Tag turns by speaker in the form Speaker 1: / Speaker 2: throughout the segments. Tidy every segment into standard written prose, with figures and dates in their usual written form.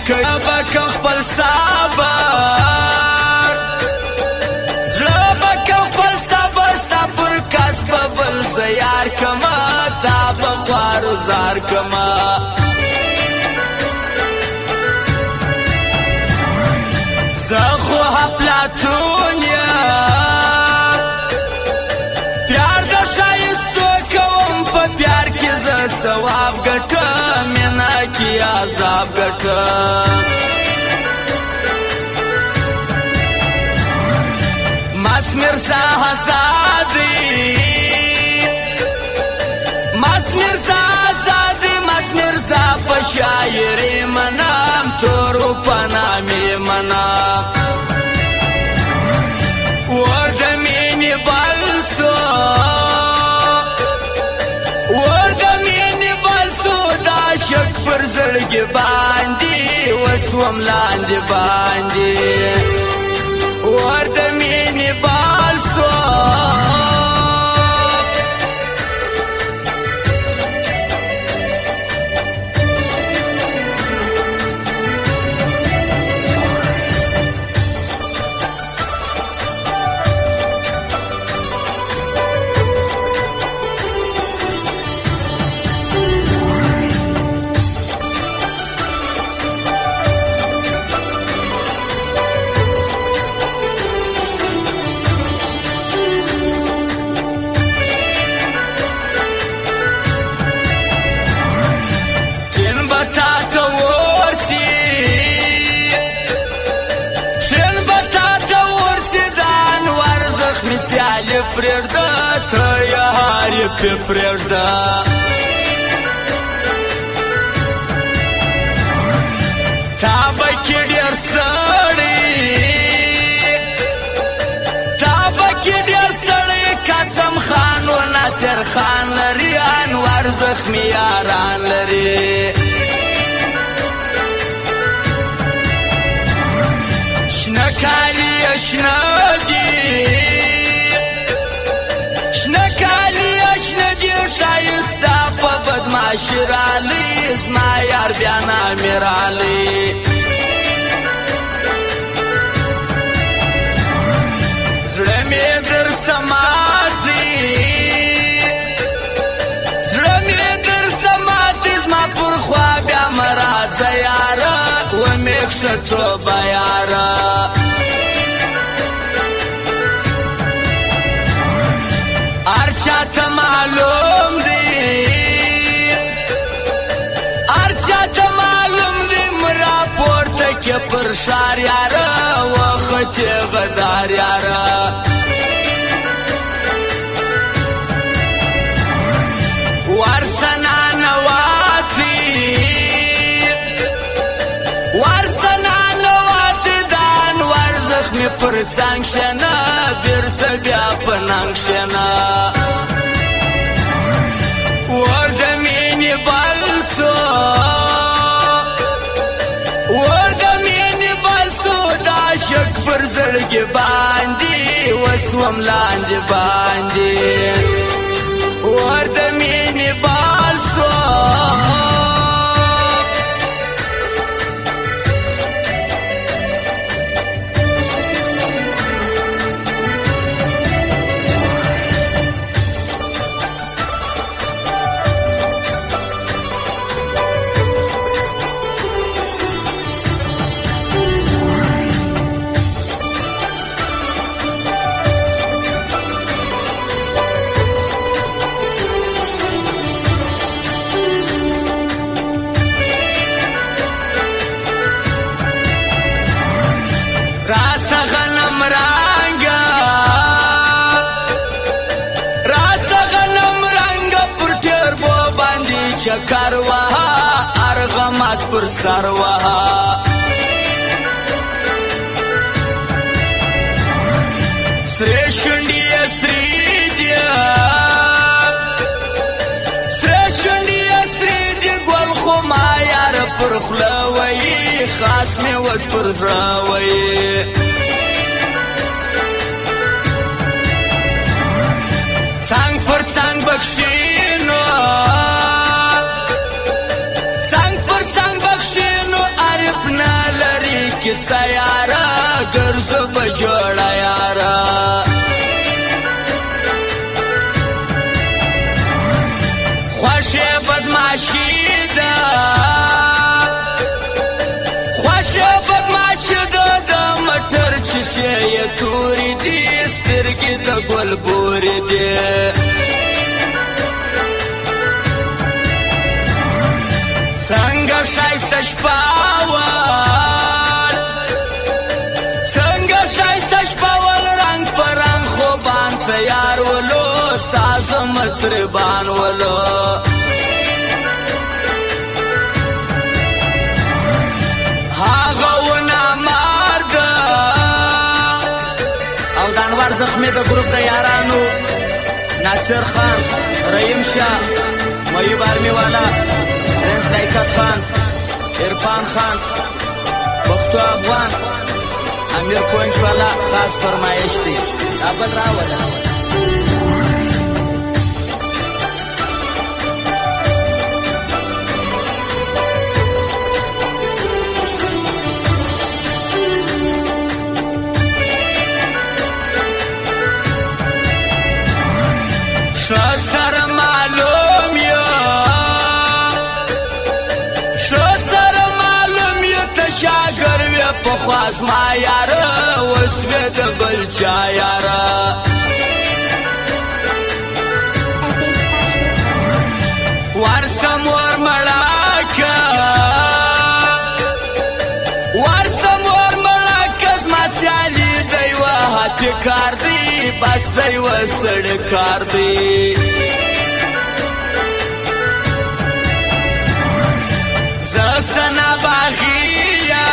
Speaker 1: بک خپل صبر زړه بک خپل صبر صبر کس ببل زیار کما تا بخوار زار کما زخو حفلاتون یا پیار دا شایستو کوم پا پیار کی ز ثواب گٹا مینا کی عذاب گٹا مس مرزا حسادی مس مرزا حسادی مس مرزا پا شاعری منام تورو پنامی منام وردمینی بلسو وردمینی بلسو دا شک پر زړګي باندې وسوم لاندې باندې وردمینی بلسو سیالی پرېږده ته یې هار یې پې پرېږده تا به کې ډېر ستړی تا به کې ډېر ستړی قسم خان و ناصر خان لري انوار زخمي یاران لري شنه کالي یې شنه دي شایستا پا بدماشی رالی زما یار بیا نامی رالی زړه می در سماتی زړه می در سماتی زما پر خوا بیا مرازه یارا و میکشه توبه یارا ارچاته معلوم دی ارچاته معلوم دی مرا پورته که پر شار یارا وختی غدار یارا ورسنا نواتی ورسنا نواتی دان ورزخمی پر زنگ شنا بیرته بیا پننگ شنا وردمینی بلسو وردمینی بلسو دا شک پر زړګي باندې وسوم لاندې باندې وردمینی بلسو چکر وها ارغماس پر سر وها سری شنډي سری دیا سری شنډي سری دی ګل خو ما یار پر خلوي خاص می وس پر زړوي څنګ پر څنګ بخښینو څنګ پر څنګ بخښینو عارف سیاره ګرځو په جوړه یاره خوښې بدماشي ده خوښې بدماشي ده د مټر چشې یې تورې دي سترګې د ګل بورې دي څنګه ښایسته شپه وه څنګه ښایسته شپه ول رنګ په رنګ خوبان تیار ولو سازه مطربان ولو هغه ونه مار ده او د انوار زخمي د ګروپ د یارانو ناصر خان رحیم شاه میوب ارمی والا پرنس لیاقت خان عرفان خان پښتو افغان امیر کونج والا خاص فرمایش دی ابل راوله شسر معلوم یا شسر معلوم یا تشاگر وی پخواز ما یارا وسوی د بل چا یارا ورسم ور مړاکا ورسم ور مړاکا زما سیالي دی وه کار دی بس دی وسړ کار دی زسنا باغیا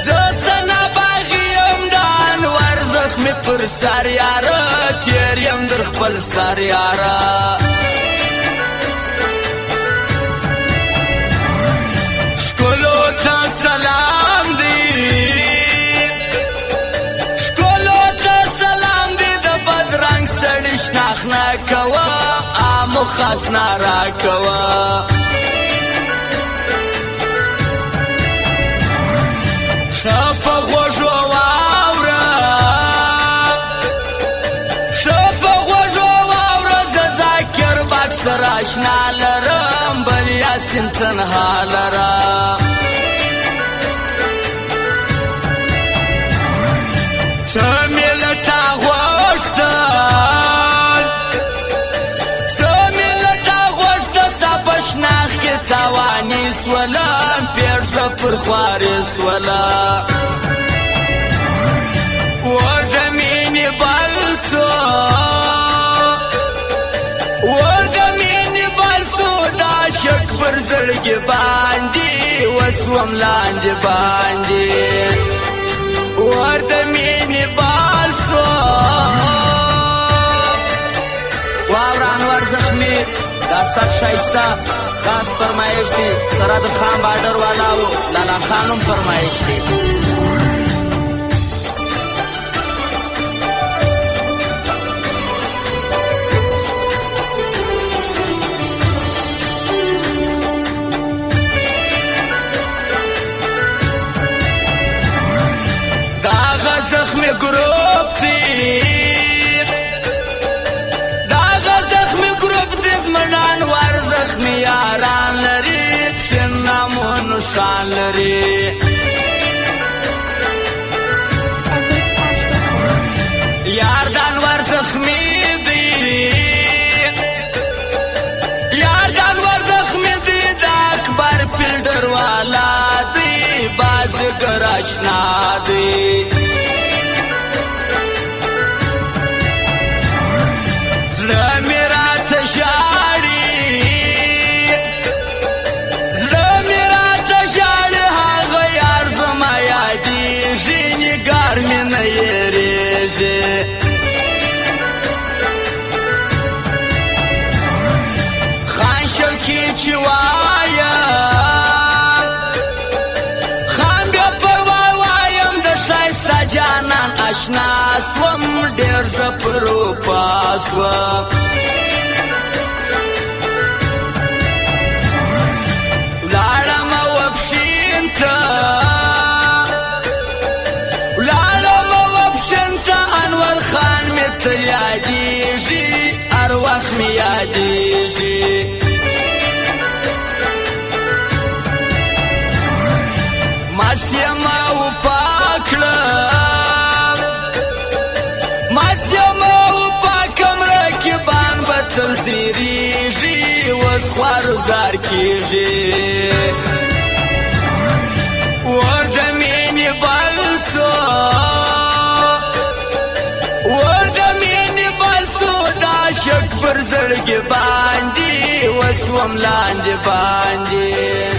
Speaker 1: زسنا باغیم دان ورزخ می پر سر یارا تیر یم در خپل سر یارا شکلو تا سلام دی شناخنا کوا آمو خاصنا را کوا شپا خوشو واورا شپا خوشو واورا زذاکر باکسر آشنا لرم بل یاسین تنها لرم سمیلتا خوشتا شناخ کې توانی سولا پیر پر خوارس ولا و د مینې بالسو و د مینې بالسو دا شک پر زړګي باندې وسوم لاندې باندې و د مینې بالسو واوران ور زخمي دا سر شایسته خاص فرمایش دی سراد خان بارډر والا او لالا خانم فرمایش دی دا زخم گروپ دی منان ور زخمی یاران لري شن نامونو شان لري یار دان ور زخمی دی یار دان ور زخمی دی دا اکبر فیلډر والا دی بازګر آشنا دی زړه میرا تشاړي زړه میرا تشاړي هغه یار زما یادېږي نګار مې نه هېرېږي خان شوکي چې وایه خان بیا پروا وایم د ښایسته جانان آشنا سوم ډېر زه پر اروپا سوم لاړم وپښین ته ماسیما و پاکړم ماسیما و پاکم رکبان به تل زیریږي اوس خوارو زار کېږي ور د مینې بل سو ور د مینې بل سو دا شک پر زړګي باندې اوس وم لاندې باندې